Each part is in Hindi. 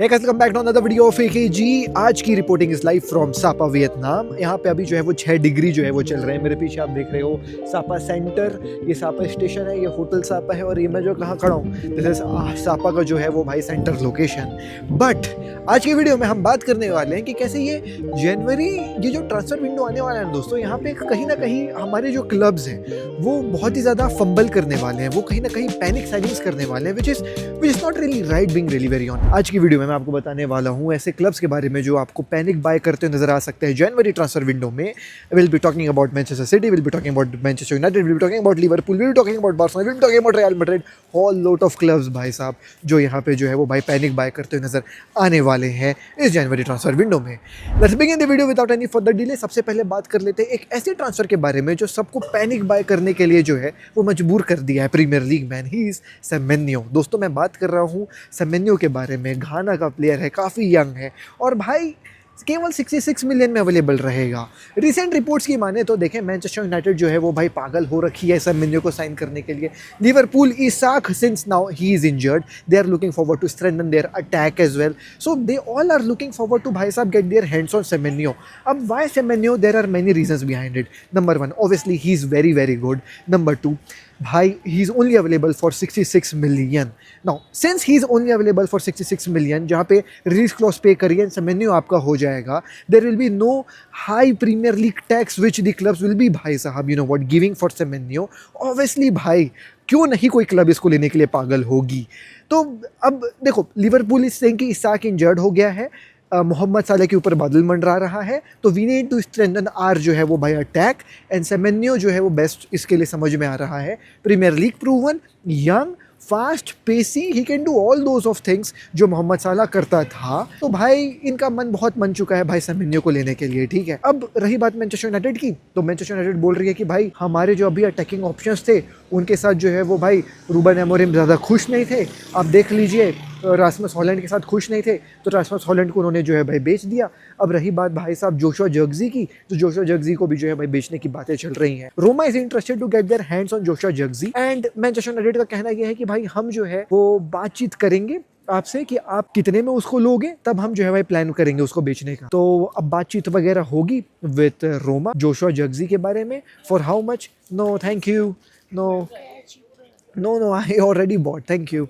Hey guys, welcome back to another video of AKG। आज की reporting is live from Sapa Vietnam. यहाँ पे अभी जो है वो 6 डिग्री जो है वो चल रहे हैं। मेरे पीछे आप देख रहे हो सापा सेंटर, ये सापा स्टेशन है, ये होटल सापा है और ये मैं जो कहाँ खड़ा हूँ दिस इज सापा का जो है वो भाई सेंटर लोकेशन। बट आज की वीडियो में हम बात करने वाले हैं कि कैसे ये जनवरी ये जो ट्रांसफर विंडो आने वाला है दोस्तों, यहाँ पे कहीं ना कहीं हमारे जो क्लब्स हैं वो बहुत ही ज़्यादा फंबल करने वाले हैं, वो कहीं ना कहीं पैनिक साइनिंग्स करने वाले हैं which is not really right being really very on. आज की वीडियो में मैं आपको बताने वाला हूं ऐसे क्लब्स के बारे में जो आपको पैनिक बाय करते हुए नजर आ सकते हैं जनवरी ट्रांसफर विंडो में। Will be talking about Manchester City, will be talking about Manchester United, will be talking about Liverpool, will be talking about Barcelona, will be talking about Real Madrid, whole lot of clubs भाई साहब जो यहाँ पे जो है वो भाई पैनिक बाय करते हुए नजर आने वाले हैं इस जनवरी ट्रांसफर विंडो में। Let's begin the video without any further delay. सबसे पहले बात कर लेते हैं एक ऐसे ट्रांसफर के बारे में जो सबको पैनिक बाय करने के लिए जो है वो मजबूर कर दिया है Premier League man. He is Semenyo. दोस्तों मैं बात कर रहा हूँ सेमेन्यो के बारे में। घाना का प्लेयर है, काफ़ी यंग है और भाई केवल 66 मिलियन में अवेलेबल रहेगा। रिसेंट रिपोर्ट्स की माने तो देखें मैनचेस्टर यूनाइटेड जो है वो भाई पागल हो रखी है सेमेन्यो को साइन करने के लिए। Liverpool Isak since now he is injured, they are looking forward to strengthen their attack as well, so they all are looking forward to भाई साहब get their hands on Semenyo. अब why Semenyo? There are many reasons behind it. Number 1 obviously he is very very good. Number 2 भाई he is only available for 66 million. Now since he is only available for 66 million, जहाँ पे रिलीज क्लॉज पे करिए सेमेन्यो आपका हो जाएगा, there will be no high Premier League tax which the clubs will be भाई साहब you know what giving for Semenyo. Obviously भाई क्यों नहीं कोई क्लब इसको लेने के लिए पागल होगी। तो अब देखो लिवरपूल इस सेइंग कि इसाक इंजर्ड हो गया है, मोहम्मद साले के ऊपर बादल मंडरा रहा है, तो we need to strengthen our जो है वो भाई अटैक एंड सेमेन्यो जो है वो बेस्ट इसके लिए समझ में आ रहा है। Premier League proven, young, fast, pacy, he can do all those of things जो मोहम्मद साला करता था। तो भाई इनका मन बहुत मन चुका है भाई सेमेन्यो को लेने के लिए, ठीक है। अब रही बात मैनचेस्टर यूनाइटेड की, तो मैनचेस्टर यूनाइटेड बोल रही है कि भाई हमारे जो अभी अटैकिंग ऑप्शंस थे उनके साथ जो है वो भाई रूबन एमोरिम ज़्यादा खुश नहीं थे। आप देख लीजिए रासमस हॉलैंड के साथ खुश नहीं थे तो रासमस हॉलैंड को उन्होंने जो है भाई बेच दिया। अब रही बात भाई साहब जोशुआ जर्गजी की, तो जोशुआ जर्गजी को भी जो है भाई बेचने की बातें चल रही हैं। Roma is interested to get their hands on Joshua Zirkzee and Manchester United का कहना यह है कि भाई हम जो है वो बातचीत करेंगे आपसे कि आप कितने में उसको लोगे, तब हम जो है भाई प्लान करेंगे उसको बेचने का। तो अब बातचीत वगैरह होगी विद रोमा जोशुआ जर्गजी के बारे में। For how much? No thank you, no I already bought, thank you.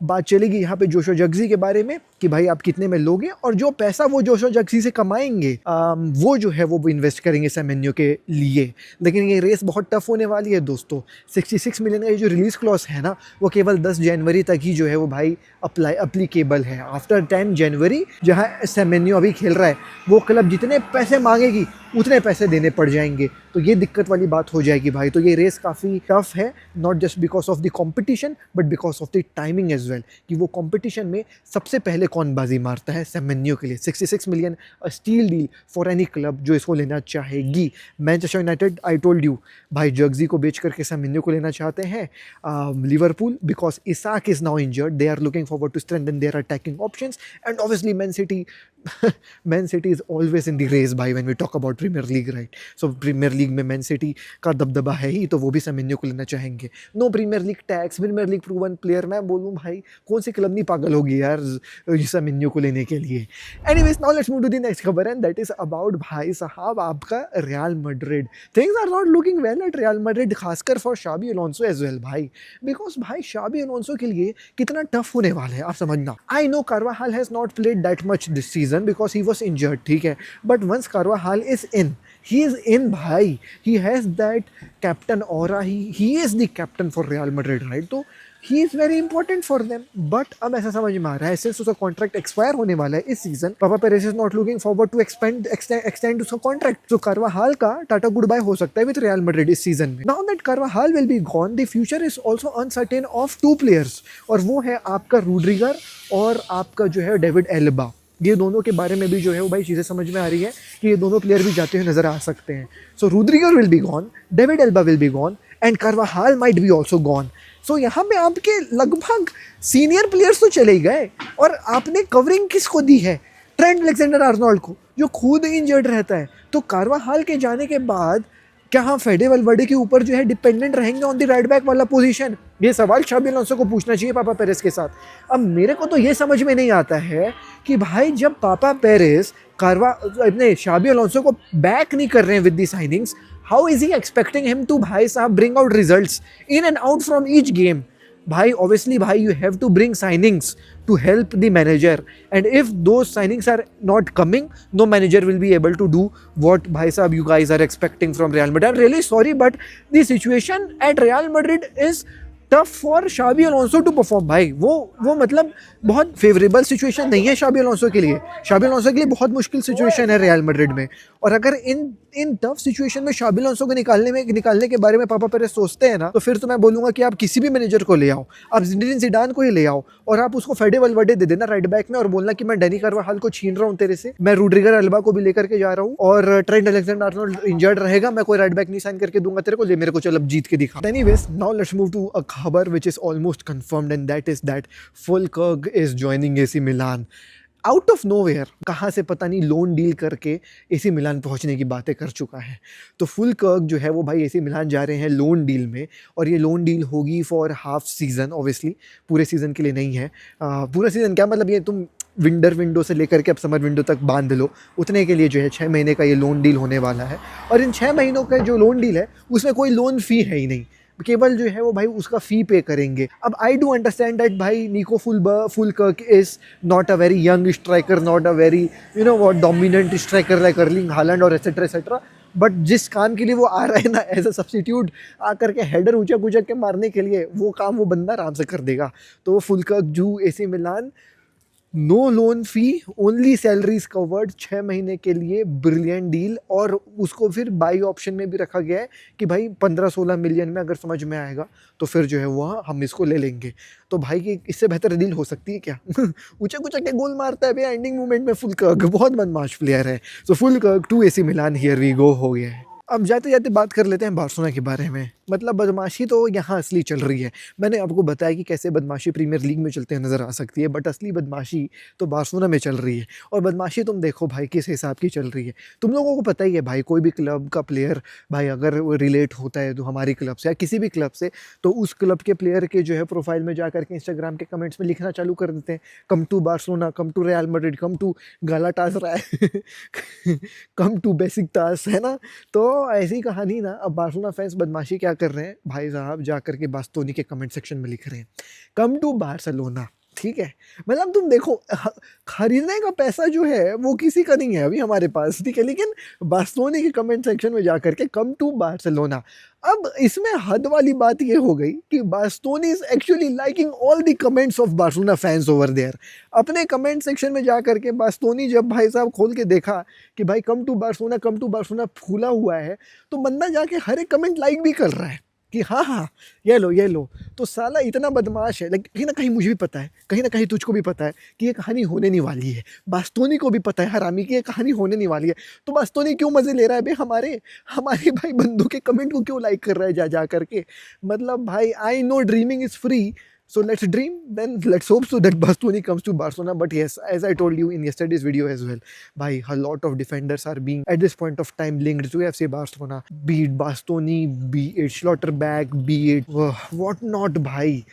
बात चलेगी यहाँ पे जोशुआ जर्गजी के बारे में कि भाई आप कितने में लोगे और जो पैसा वो जोशुआ जर्गजी से कमाएंगे वो जो है वो इन्वेस्ट करेंगे सेमेन्यो के लिए। लेकिन ये रेस बहुत टफ होने वाली है दोस्तों। 66 मिलियन का ये जो रिलीज क्लॉज है ना वो केवल 10 जनवरी तक ही जो है वो भाई अप्लीकेबल है। आफ्टर 10 जनवरी जहाँ सेमेन्यो अभी खेल रहा है वो क्लब जितने पैसे मांगेगी उतने पैसे देने पड़ जाएंगे, तो ये दिक्कत वाली बात हो जाएगी भाई। तो ये रेस काफ़ी टफ है, not just because of the competition but because of the timing as well, कि वो कॉम्पिटिशन में सबसे पहले कौन बाजी मारता है सेमेन्यो के लिए। 66 million steal deal for any club जो इसको लेना चाहेगी। Manchester United I told you भाई जर्गजी को बेच करके सेमेन्यो को लेना चाहते हैं। Liverpool because Isak is now injured, they are looking forward to strengthen their attacking options and obviously Man City Man City is always in the race भाई when we talk about Premier League, right. So Premier League में मैन सिटी का दबदबा है ही, तो वो भी सेमेन्यो को लेना चाहेंगे। No Premier League tax, Premier League proven player. मैं बोलूँ भाई कौन सी क्लब नहीं पागल होगी यार सेमेन्यो को लेने के लिए। Anyways now let's move to the next खबर एंड दैट इज अबाउट भाई साहब आपका Real Madrid. Things are not looking well at Real Madrid, खासकर for Xabi Alonso as well भाई, बिकॉज भाई शाबी अलोंसो के लिए कितना टफ होने वाला है आप समझना। I know Carvajal has not played that much this season because he was injured, ठीक है, but once Carvajal is in, he is in bhai, he has that captain aura, he is the captain for Real Madrid, right? तो he is very important for them, but अब ऐसा समझ में आ रहा है सिंस उसका कॉन्ट्रैक्ट एक्सपायर होने वाला है इस season, Papa Perez is not looking forward to extend उसका कॉन्ट्रैक्ट, तो कार्वाहाल का टाटा गुड बाय हो सकता है विद रियल मैड्रिड इस सीजन में। Now that Carvajal will be gone, the future is also uncertain of 2 players, और वो है आपका रूड्रिगर और आपका जो है डेविड एल्बा। ये दोनों के बारे में भी जो है वो भाई चीज़ें समझ में आ रही है कि ये दोनों प्लेयर भी जाते हुए नजर आ सकते हैं। So Rudiger will be gone, David Alaba will be gone and Carvajal might be also gone. So यहाँ पे आपके लगभग सीनियर प्लेयर्स तो चले ही गए और आपने कवरिंग किसको दी है? ट्रेंट अलेक्जेंडर-आर्नोल्ड को, जो खुद इंजर्ड रहता है। तो कार्वाहाल के जाने के बाद क्या हम फेडे वल्वर्डे के ऊपर जो है डिपेंडेंट रहेंगे ऑन द राइट बैक वाला पोजीशन? ये सवाल शाबी अलोंसो को पूछना चाहिए पापा पेरेस के साथ। अब मेरे को तो ये समझ में नहीं आता है कि भाई जब पापा पेरेस अपने शाबी अलोंसो को बैक नहीं कर रहे हैं with the signings, how is he expecting him to भाई साहब bring out results in and out from each game. भाई obviously भाई you have to bring signings to help the manager, and if those signings are not coming, no manager will be able to do what bhai sahab you guys are expecting from Real Madrid. I'm really sorry but the situation at Real Madrid is tough for Xabi Alonso to perform। भाई वो मतलब बहुत फेवरेबल सिचुएशन नहीं है शाबी अलोंसो के लिए। शाबी अलोंसो के लिए बहुत मुश्किल सिचुएशन है रियल मैड्रिड में, और अगर इन टफ सिचुएशन में शाबी अलोंसो को निकालने के बारे में पापा पेरेस सोचते हैं ना, तो फिर तो मैं बोलूंगा कि आप किसी भी मैनेजर को ले आओ, आप ज़िनेडिन ज़िडान को ही ले आओ और आप उसको फेडे वलवर्डे दे देना राइट बैक में, और बोलना कि मैं डेनी कार्वाहाल को छीन रहा हूँ तेरे से, मैं रूड्रिगर अल्बा को भी लेकर के जा रहा हूँ, और ट्रेंट अलेक्जेंडर-आर्नोल्ड इंजर्ड रहेगा, मैं कोई राइट बैक नहीं साइन करके दूंगा तेरे को, ले मेरे को चल अब जीत के दिखा। Anyways now let's move to a खबर which is almost confirmed, and that is that Fullkrug is joining AC Milan out of nowhere. कहाँ से पता नहीं लोन डील करके एसी मिलान पहुंचने की बातें कर चुका है। तो फुलकर्ग जो है वो भाई एसी मिलान जा रहे हैं लोन डील में, और ये लोन डील होगी फॉर हाफ सीज़न, ऑब्वियसली पूरे सीज़न के लिए नहीं है। पूरा सीज़न क्या मतलब, ये तुम विंटर विंडो से लेकर के अब समर विंडो तक बांध लो, उतने के लिए जो है 6 महीने का ये लोन डील होने वाला है। और इन 6 महीनों का जो लोन डील है उसमें कोई लोन फ़ी है ही नहीं, केवल जो है वो भाई उसका फ़ी पे करेंगे। अब आई डू अंडरस्टैंड दैट भाई Niko Fullkrug is not a very young striker, not a very dominant striker like Erling Haaland और एसेट्रा, बट जिस काम के लिए वो आ रहा है ना एज अ सब्स्टिट्यूट आकर के हेडर ऊंचा के मारने के लिए, वो काम वो बंदा आराम से कर देगा। तो फुलकर्ग जू एसी मिलान, नो लोन फी, ओनली सैलरीज कवर्ड 6 महीने के लिए, ब्रिलियंट डील। और उसको फिर बाई ऑप्शन में भी रखा गया है कि भाई 15-16 मिलियन में अगर समझ में आएगा तो फिर जो है वह हम इसको ले लेंगे। तो भाई की इससे बेहतर डील हो सकती है क्या? ऊंचा के गोल मारता है भाई एंडिंग मोमेंट में फुलकर्ग, बहुत बदमाश प्लेयर है। तो Fullkrug to AC Milan here we go हो गया है। अब जाते जाते बात कर लेते हैं बार्सिलोना के बारे में। मतलब बदमाशी तो यहाँ असली चल रही है। मैंने आपको बताया कि कैसे बदमाशी प्रीमियर लीग में चलते नज़र आ सकती है, बट असली बदमाशी तो बार्सिलोना में चल रही है। और बदमाशी तुम देखो भाई किस हिसाब की चल रही है। तुम लोगों को पता ही है भाई, कोई भी क्लब का प्लेयर भाई अगर रिलेट होता है तो हमारी क्लब से या किसी भी क्लब से, तो उस क्लब के प्लेयर के जो है प्रोफाइल में जा करके इंस्टाग्राम के कमेंट्स में लिखना चालू कर देते हैं, come to Barcelona, come to Real Madrid, come to Galatasaray, come to Besiktas, है ना। तो ऐसी कहानी ना। अब बार्सिलोना फैंस बदमाशी क्या कर रहे हैं भाई साहब, जा करके बास्तोनी के कमेंट सेक्शन में लिख रहे हैं कम टू बार्सिलोना। ठीक है, मतलब तुम देखो खरीदने का पैसा जो है वो किसी का नहीं है अभी हमारे पास, ठीक है, लेकिन बास्तोनी के कमेंट सेक्शन में जा करके कम टू बार्सिलोना। अब इसमें हद वाली बात ये हो गई कि Bastoni is actually liking all the comments of Barcelona fans over there. अपने कमेंट सेक्शन में जा करके बास्तोनी जब भाई साहब खोल के देखा कि भाई कम टू बार्सिलोना फूला हुआ है, तो बंदा जाके हर एक कमेंट लाइक भी कर रहा है कि हाँ ये लो। तो साला इतना बदमाश है। लेकिन कहीं ना कहीं मुझे भी पता है, कहीं ना कहीं तुझको भी पता है कि ये कहानी होने नहीं वाली है। बास्तोनी को भी पता है हरामी की ये कहानी होने नहीं वाली है। तो बास्तोनी क्यों मज़े ले रहा है भाई, हमारे भाई बंदों के कमेंट को क्यों लाइक कर रहा है जा करके। मतलब भाई I know dreaming is free, so let's dream, then let's hope so that Bastoni comes to Barcelona. But yes, as I told you in yesterday's video as well, bhai, a lot of defenders are being at this point of time linked to FC Barcelona, be it Bastoni, be it Schlotterbeck, be it what not भाई,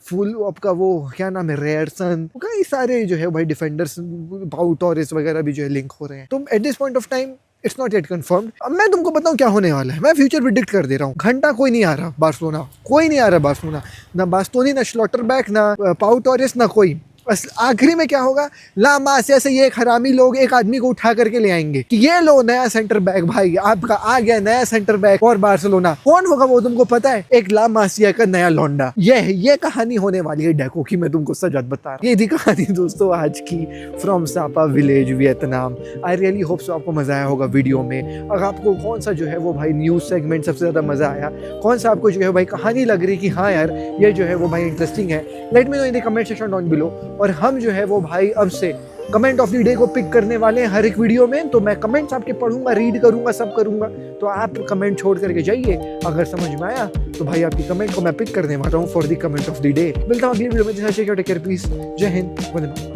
फुल आपका वो क्या नाम है, रेयरसन, कई सारे जो है भाई डिफेंडर्स, पाउ टोरेस वगैरह भी जो है लिंक हो रहे हैं। तो at this point of time it's not yet confirmed. अब मैं तुमको बताऊं क्या होने वाला है, मैं फ्यूचर प्रिडिक्ट कर दे रहा हूँ। घंटा कोई नहीं आ रहा बार्सिलोना, कोई नहीं आ रहा बार्सिलोना, ना बास्तोनी, ना श्लॉटरबैक, ना पाउ टोरेस, ना कोई। बस आखिरी में क्या होगा, ला मासिया से ये एक हरामी लोग एक आदमी को उठा करके ले आएंगे कि ये लो नया सेंटर बैक, भाई आपका आ गया नया सेंटर बैक और बार्सिलोना। कौन होगा वो तुमको पता है, एक ला मासिया का नया लौंडा। ये कहानी होने वाली है डेको की, मैं तुमको सच बता रहा हूँ। ये थी कहानी दोस्तों आज की from Sapa village Vietnam. I really hope so आपको मजा आया होगा वीडियो में। अगर आपको कौन सा जो है वो भाई न्यूज सेगमेंट सबसे ज्यादा मजा आया, कौन सा आपको जो है भाई कहानी लग रही कि हाँ यार ये जो है वो भाई इंटरेस्टिंग है, let me know in the comment section down below. और हम जो है वो भाई अब से कमेंट ऑफ द डे को पिक करने वाले हैं हर एक वीडियो में। तो मैं कमेंट्स आपके पढ़ूंगा, रीड करूंगा, सब करूंगा। तो आप कमेंट छोड़ करके जाइए, अगर समझ में आया तो भाई आपकी कमेंट को मैं पिक करने वाला हूँ for the comment of the day. मिलता हूँ अगली वीडियो में। टेक केयर, पीस, जय हिंद, वंदे मातरम।